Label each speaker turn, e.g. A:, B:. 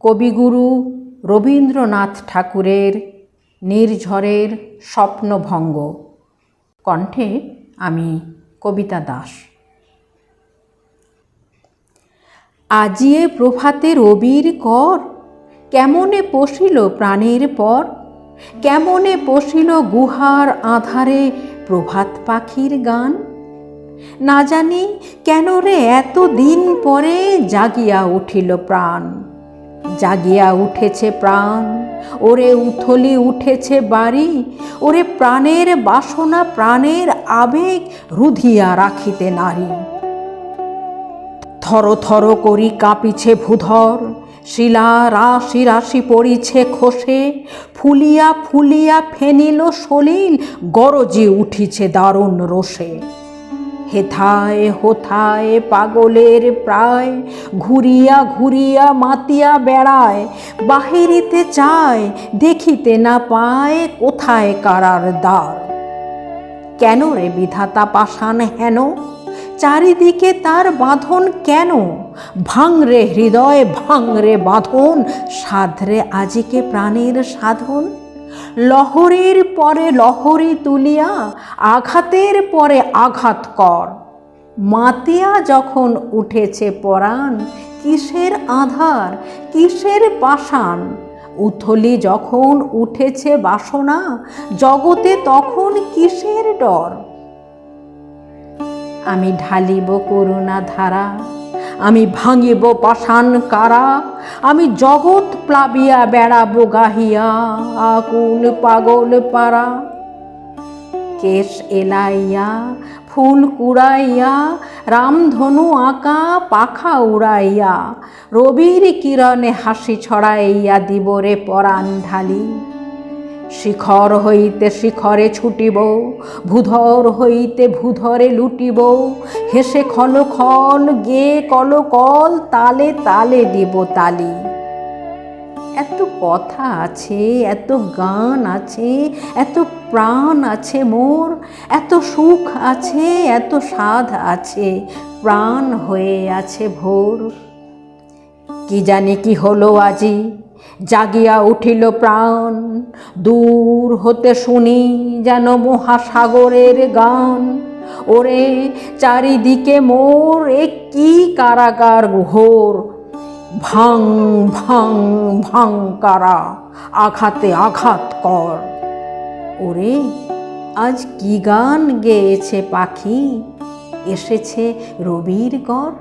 A: কবিগুরু রবীন্দ্রনাথ ঠাকুরের নির্ঝরের স্বপ্নভঙ্গ। কণ্ঠে আমি কবিতা দাস। আজিয়ে প্রভাতে রবির কর, কেমনে পশিল প্রাণের পর, কেমনে পশিল গুহার আঁধারে প্রভাত পাখির গান। না জানি কেন রে এত দিন পরে জাগিয়া উঠিল প্রাণ, জাগিয়া উঠেছে প্রাণ, ওরে উথলি উঠেছে বাড়ি, ওরে প্রাণের বাসনা প্রাণের আবেগ রুধিয়া রাখিতে নারী। থর থর করি কাঁপিছে ভূধর, শিলা রাশি রাশি পড়িছে খসে, ফুলিয়া ফুলিয়া ফেনিল সলিল গরজি উঠিছে দারুণ রোষে। হেথায় হোথায় পাগলের প্রায়, ঘুরিয়া ঘুরিয়া মাতিয়া বেড়ায়, বাহিরিতে চায় দেখিতে না পায় কোথায় কারার দ্বার। কেন রে বিধাতা পাষাণ হেন, চারিদিকে তার বাঁধন কেন, ভাঙরে হৃদয় ভাঙরে বাঁধন, সাধরে আজিকে প্রাণের সাধন। লহরীর পরে লহরী তুলিয়া আঘাতের পরে আঘাত কর, মাতিয়া যখন উঠেছে পরাণ কিসের আধার কিসের পাষাণ। উথলি যখন উঠেছে বাসনা জগতে তখন কিসের ডর। আমি ঢালিব করুণা ধারা, আমি ভাঙিব পাষাণ কারা, আমি জগৎ প্লাবিয়া বেড়াবো গাহিয়া আকুল পাগল পারা। কেশ এলাইয়া ফুল কুড়াইয়া রামধনু আঁকা পাখা উড়াইয়া, রবির কিরণে হাসি ছড়াইয়া দিবরে পরাণ ঢালি। শিখর হইতে শিখরে ছুটিব, ভূধর হইতে ভূধরে লুটিব, হেসে খল খল গে কল কল তালে তালে দিব তালি। এত কথা আছে, এত গান আছে, এত প্রাণ আছে মোর, এত সুখ আছে, এত সাধ আছে, প্রাণ হয়ে আছে ভোর। কি জানি কি হলো আজি, জাগিয়া উঠিল প্রাণ, দূর হতে শুনি যেন মহাসাগরের গান। ওরে চারিদিকে মোর এ কি কারাগার ঘোর, ভাং ভাং ভাং কারা আঘাতে আঘাত কর। ওরে আজ কি গান গেয়েছে পাখি, এসেছে রবির গড়।